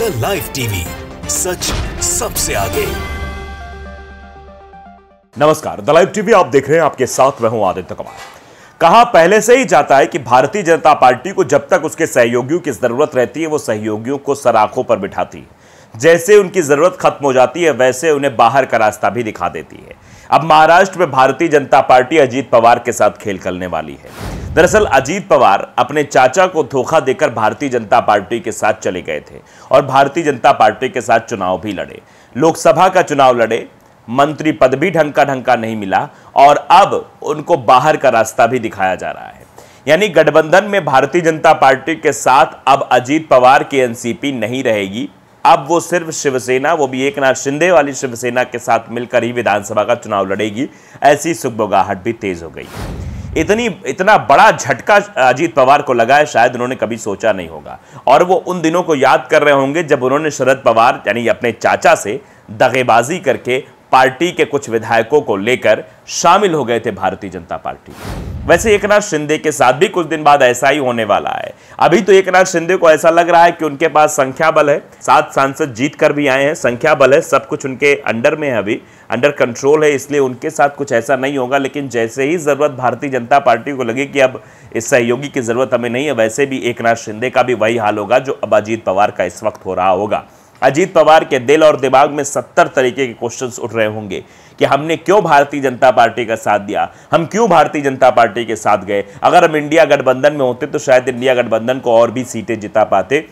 The live TV, सच सबसे आगे। नमस्कार, द लाइव टीवी आप देख रहे हैं, आपके साथ मैं हूं आदित्य कुमार। कहा पहले से ही जाता है कि भारतीय जनता पार्टी को जब तक उसके सहयोगियों की जरूरत रहती है वो सहयोगियों को सराखों पर बिठाती है, जैसे उनकी जरूरत खत्म हो जाती है वैसे उन्हें बाहर का रास्ता भी दिखा देती है। अब महाराष्ट्र में भारतीय जनता पार्टी अजीत पवार के साथ खेल खेलने वाली है। दरअसल अजीत पवार अपने चाचा को धोखा देकर भारतीय जनता पार्टी के साथ चले गए थे और भारतीय जनता पार्टी के साथ चुनाव भी लड़े, लोकसभा का चुनाव लड़े, मंत्री पद भी ढंग का नहीं मिला और अब उनको बाहर का रास्ता भी दिखाया जा रहा है। यानी गठबंधन में भारतीय जनता पार्टी के साथ अब अजीत पवार की एनसीपी नहीं रहेगी, अब वो सिर्फ शिवसेना, वो भी एकनाथ शिंदे वाली शिवसेना के साथ मिलकर ही विधानसभा का चुनाव लड़ेगी। ऐसी सुगबुगाहट भी तेज हो गई। इतना बड़ा झटका अजीत पवार को लगा है, शायद उन्होंने कभी सोचा नहीं होगा और वो उन दिनों को याद कर रहे होंगे जब उन्होंने शरद पवार यानी अपने चाचा से दगेबाजी करके पार्टी के कुछ विधायकों को लेकर शामिल हो गए थे भारतीय जनता पार्टी। वैसे एकनाथ शिंदे के साथ भी कुछ दिन बाद ऐसा ही होने वाला है। अभी तो एकनाथ शिंदे को ऐसा लग रहा है कि उनके पास संख्या बल है, 7 सांसद जीत कर भी आए हैं, संख्या बल है, सब कुछ उनके अंडर में है, अभी अंडर कंट्रोल है, इसलिए उनके साथ कुछ ऐसा नहीं होगा। लेकिन जैसे ही जरूरत भारतीय जनता पार्टी को लगे कि अब इस सहयोगी की जरूरत हमें नहीं है, वैसे भी एकनाथ शिंदे का भी वही हाल होगा जो अब अजीत पवार का इस वक्त हो रहा होगा। अजीत पवार के दिल और दिमाग में 70 तरीके के क्वेश्चंस उठ रहे होंगे कि हमने क्यों भारतीय जनता पार्टी का साथ दिया, हम क्यों भारतीय जनता पार्टी के साथ गए। अगर हम इंडिया गठबंधन में होते तो शायद इंडिया गठबंधन को और भी सीटें जिता पाते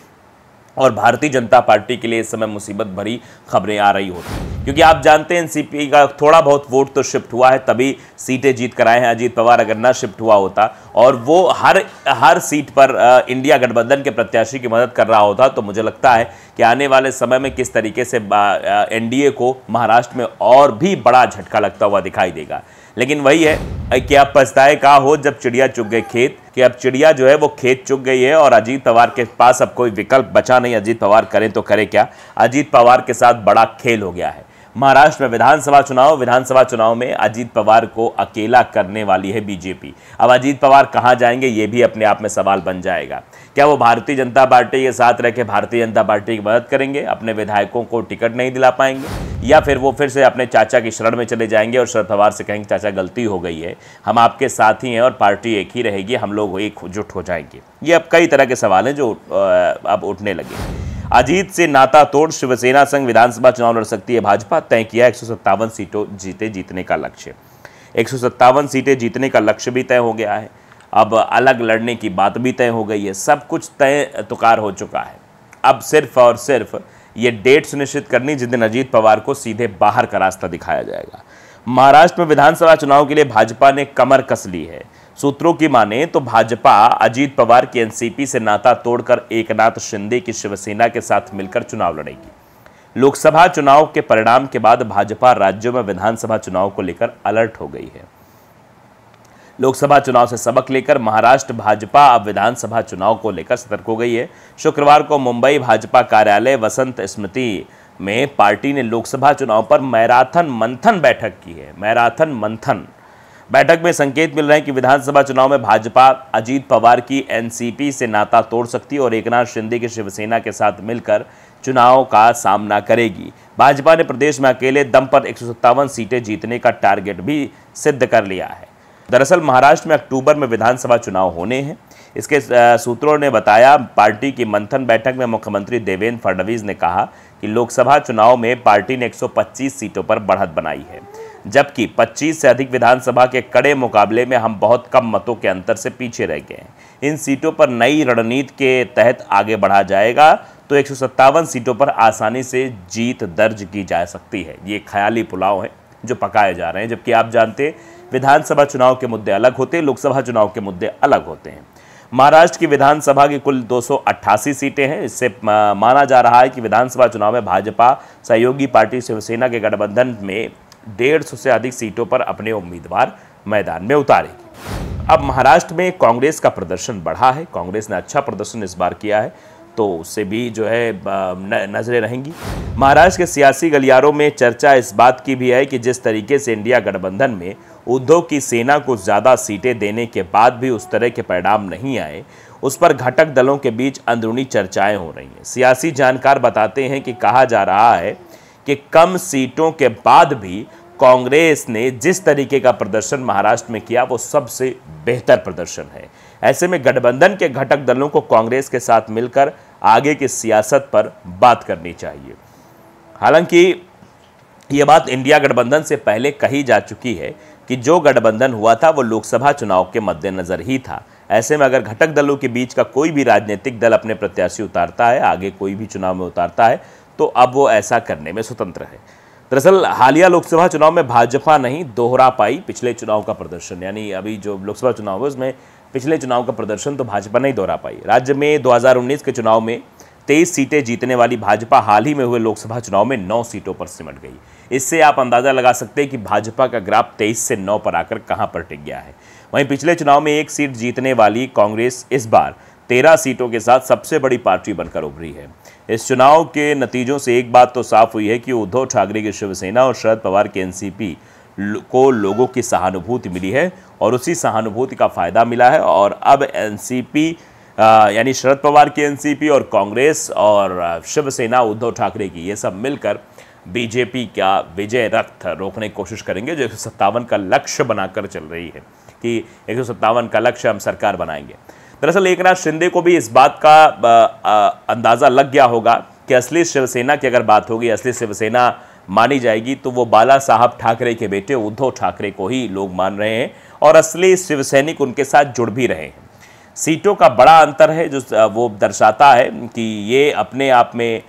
और भारतीय जनता पार्टी के लिए इस समय मुसीबत भरी खबरें आ रही होती, क्योंकि आप जानते हैं एनसीपी का थोड़ा बहुत वोट तो शिफ्ट हुआ है, तभी सीटें जीत कर आए हैं। अजीत पवार अगर ना शिफ्ट हुआ होता और वो हर सीट पर इंडिया गठबंधन के प्रत्याशी की मदद कर रहा होता तो मुझे लगता है कि आने वाले समय में किस तरीके से एनडीए को महाराष्ट्र में और भी बड़ा झटका लगता हुआ दिखाई देगा। लेकिन वही है कि अब पछताए का हो जब चिड़िया चुग गए खेत, कि अब चिड़िया जो है वो खेत चुग गई है और अजीत पवार के पास अब कोई विकल्प बचा नहीं। अजीत पवार करें तो करें क्या, अजीत पवार के साथ बड़ा खेल हो गया है। महाराष्ट्र में विधानसभा चुनाव में अजीत पवार को अकेला करने वाली है बीजेपी। अब अजीत पवार कहां जाएंगे ये भी अपने आप में सवाल बन जाएगा। क्या वो भारतीय जनता पार्टी के साथ रह के भारतीय जनता पार्टी की मदद करेंगे, अपने विधायकों को टिकट नहीं दिला पाएंगे, या फिर वो फिर से अपने चाचा की शरण में चले जाएंगे और शरद पवार से कहेंगे चाचा गलती हो गई है, हम आपके साथ ही हैं और पार्टी एक ही रहेगी, हम लोग एकजुट हो जाएंगे। ये अब कई तरह के सवाल हैं जो अब उठने लगे। अजीत से नाता तोड़ शिवसेना संग विधानसभा चुनाव लड़ सकती है भाजपा, तय किया 157 सीटें जीतने का लक्ष्य। 157 सीटें जीतने का लक्ष्य भी तय हो गया है, अब अलग लड़ने की बात भी तय हो गई है, सब कुछ तय तुकार हो चुका है। अब सिर्फ और सिर्फ ये डेट सुनिश्चित करनी जिस दिन अजीत पवार को सीधे बाहर का रास्ता दिखाया जाएगा। महाराष्ट्र में विधानसभा चुनाव के लिए भाजपा ने कमर कस ली है। सूत्रों की माने तो भाजपा अजीत पवार की एनसीपी से नाता तोड़कर एकनाथ शिंदे की शिवसेना के साथ मिलकर चुनाव लड़ेगी। लोकसभा चुनाव के परिणाम के बाद भाजपा राज्यों में विधानसभा चुनाव को लेकर अलर्ट हो गई है। लोकसभा चुनाव से सबक लेकर महाराष्ट्र भाजपा अब विधानसभा चुनाव को लेकर सतर्क हो गई है। शुक्रवार को मुंबई भाजपा कार्यालय वसंत स्मृति में पार्टी ने लोकसभा चुनाव पर मैराथन मंथन बैठक की है। मैराथन मंथन बैठक में संकेत मिल रहे हैं कि विधानसभा चुनाव में भाजपा अजीत पवार की एनसीपी से नाता तोड़ सकती है और एकनाथ शिंदे की शिवसेना के साथ मिलकर चुनाव का सामना करेगी। भाजपा ने प्रदेश में अकेले दम पर 157 सीटें जीतने का टारगेट भी सिद्ध कर लिया है। दरअसल महाराष्ट्र में अक्टूबर में विधानसभा चुनाव होने हैं। इसके सूत्रों ने बताया, पार्टी की मंथन बैठक में मुख्यमंत्री देवेंद्र फडणवीस ने कहा कि लोकसभा चुनाव में पार्टी ने 125 सीटों पर बढ़त बनाई है, जबकि 25 से अधिक विधानसभा के कड़े मुकाबले में हम बहुत कम मतों के अंतर से पीछे रह गए हैं। इन सीटों पर नई रणनीति के तहत आगे बढ़ा जाएगा तो 157 सीटों पर आसानी से जीत दर्ज की जा सकती है। ये ख्याली पुलाव हैं जो पकाए जा रहे हैं, जबकि आप जानते हैं विधानसभा चुनाव के मुद्दे अलग होते हैं, लोकसभा चुनाव के मुद्दे अलग होते हैं। महाराष्ट्र की विधानसभा की कुल 288 सीटें हैं। इससे माना जा रहा है कि विधानसभा चुनाव में भाजपा सहयोगी पार्टी शिवसेना के गठबंधन में 150 से अधिक सीटों पर अपने उम्मीदवार मैदान में उतारेगी। अब महाराष्ट्र में कांग्रेस का प्रदर्शन बढ़ा है, कांग्रेस ने अच्छा प्रदर्शन इस बार किया है, तो उससे भी जो है नजरें रहेंगी। महाराष्ट्र के सियासी गलियारों में चर्चा इस बात की भी है कि जिस तरीके से इंडिया गठबंधन में उद्धव की सेना को ज़्यादा सीटें देने के बाद भी उस तरह के परिणाम नहीं आए, उस पर घटक दलों के बीच अंदरूनी चर्चाएं हो रही हैं। सियासी जानकार बताते हैं कि कहा जा रहा है कि कम सीटों के बाद भी कांग्रेस ने जिस तरीके का प्रदर्शन महाराष्ट्र में किया वो सबसे बेहतर प्रदर्शन है। ऐसे में गठबंधन के घटक दलों को कांग्रेस के साथ मिलकर आगे की सियासत पर बात करनी चाहिए। हालांकि ये बात इंडिया गठबंधन से पहले कही जा चुकी है कि जो गठबंधन हुआ था वो लोकसभा चुनाव के मद्देनजर ही था। ऐसे में अगर घटक दलों के बीच का कोई भी राजनीतिक दल अपने प्रत्याशी उतारता है, आगे कोई भी चुनाव में उतारता है, तो अब वो ऐसा करने में स्वतंत्र है। दरअसल हालिया लोकसभा चुनाव में भाजपा नहीं दोहरा पाई पिछले चुनाव का प्रदर्शन, यानी अभी जो लोकसभा चुनाव है उसमें पिछले चुनाव का प्रदर्शन तो भाजपा नहीं दोहरा पाई। राज्य में 2019 के चुनाव में 23 सीटें जीतने वाली भाजपा हाल ही में हुए लोकसभा चुनाव में 9 सीटों पर सिमट गई। इससे आप अंदाजा लगा सकते हैं कि भाजपा का ग्राफ 23 से 9 पर आकर कहां पर टिक गया है। वहीं पिछले चुनाव में 1 सीट जीतने वाली कांग्रेस इस बार 13 सीटों के साथ सबसे बड़ी पार्टी बनकर उभरी है। इस चुनाव के नतीजों से एक बात तो साफ हुई है कि उद्धव ठाकरे की शिवसेना और शरद पवार के एनसीपी को लोगों की सहानुभूति मिली है और उसी सहानुभूति का फायदा मिला है। और अब एनसीपी यानी शरद पवार की एनसीपी और कांग्रेस और शिवसेना उद्धव ठाकरे की, ये सब मिलकर बीजेपी का विजय रथ रोकने की कोशिश करेंगे, जो 157 का लक्ष्य बनाकर चल रही है कि 157 का लक्ष्य हम सरकार बनाएंगे। दरअसल एकनाथ शिंदे को भी इस बात का अंदाज़ा लग गया होगा कि असली शिवसेना की अगर बात होगी, असली शिवसेना मानी जाएगी तो वो बाला साहब ठाकरे के बेटे उद्धव ठाकरे को ही लोग मान रहे हैं और असली शिवसैनिक उनके साथ जुड़ भी रहे हैं। सीटों का बड़ा अंतर है जो वो दर्शाता है कि ये अपने आप में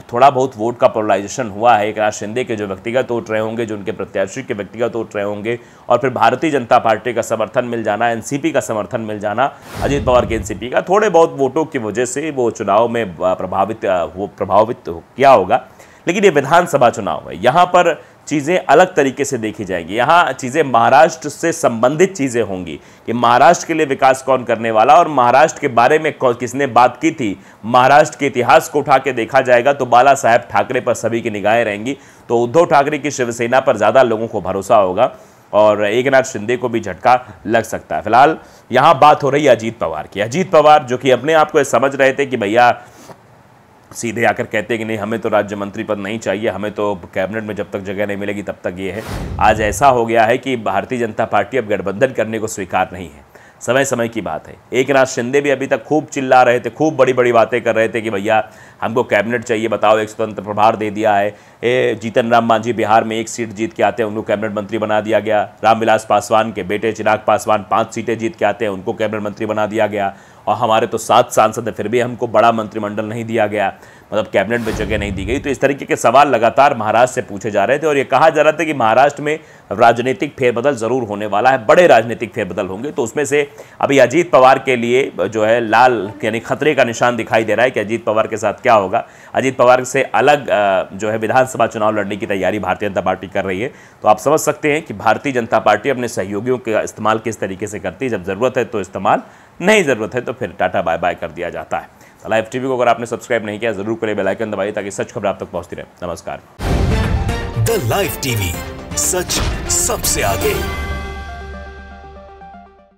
थोड़ा बहुत वोट का पोलराइजेशन हुआ है। एकनाथ शिंदे के जो व्यक्तिगत वोट रहे होंगे, जो उनके प्रत्याशी के व्यक्तिगत वोट रहे होंगे, और फिर भारतीय जनता पार्टी का समर्थन मिल जाना, एनसीपी का समर्थन मिल जाना, अजीत पवार के एनसीपी का, थोड़े बहुत वोटों की वजह से वो चुनाव में प्रभावित किया होगा। लेकिन ये विधानसभा चुनाव है, यहाँ पर चीज़ें अलग तरीके से देखी जाएंगी। यहाँ चीज़ें महाराष्ट्र से संबंधित चीज़ें होंगी कि महाराष्ट्र के लिए विकास कौन करने वाला, और महाराष्ट्र के बारे में किसने बात की थी। महाराष्ट्र के इतिहास को उठा के देखा जाएगा तो बाला साहेब ठाकरे पर सभी की निगाहें रहेंगी। तो उद्धव ठाकरे की शिवसेना पर ज़्यादा लोगों को भरोसा होगा और एकनाथ शिंदे को भी झटका लग सकता है। फिलहाल यहाँ बात हो रही है अजीत पवार की। अजीत पवार जो कि अपने आप को समझ रहे थे कि भैया सीधे आकर कहते हैं कि नहीं, हमें तो राज्य मंत्री पद नहीं चाहिए, हमें तो कैबिनेट में जब तक जगह नहीं मिलेगी तब तक ये है। आज ऐसा हो गया है कि भारतीय जनता पार्टी अब गठबंधन करने को स्वीकार नहीं है। समय समय की बात है। एकनाथ शिंदे भी अभी तक खूब चिल्ला रहे थे, खूब बड़ी बड़ी बातें कर रहे थे कि भैया हमको कैबिनेट चाहिए, बताओ, एक स्वतंत्र प्रभार दे दिया है। जीतन राम मांझी बिहार में 1 सीट जीत के आते हैं, उनको कैबिनेट मंत्री बना दिया गया। रामविलास पासवान के बेटे चिराग पासवान 5 सीटें जीत के आते हैं, उनको कैबिनेट मंत्री बना दिया गया। और हमारे तो 7 सांसद हैं, फिर भी हमको बड़ा मंत्रिमंडल नहीं दिया गया, मतलब कैबिनेट में जगह नहीं दी गई। तो इस तरीके के सवाल लगातार महाराष्ट्र से पूछे जा रहे थे और ये कहा जा रहा था कि महाराष्ट्र में राजनीतिक फेरबदल जरूर होने वाला है, बड़े राजनीतिक फेरबदल होंगे। तो उसमें से अभी अजीत पवार के लिए जो है लाल यानी खतरे का निशान दिखाई दे रहा है कि अजीत पवार के साथ क्या होगा। अजीत पवार से अलग जो है विधानसभा चुनाव लड़ने की तैयारी भारतीय जनता पार्टी कर रही है। तो आप समझ सकते हैं कि भारतीय जनता पार्टी अपने सहयोगियों का इस्तेमाल किस तरीके से करती है। जब ज़रूरत है तो इस्तेमाल, नहीं ज़रूरत है तो फिर टाटा बाय बाय कर दिया जाता है। लाइव टीवी को अगर आपने सब्सक्राइब नहीं किया जरूर करें, बेल आइकन दबाइए ताकि सच खबर आप तक पहुंचती रहे। नमस्कार। द लाइव टीवी, सच सबसे आगे।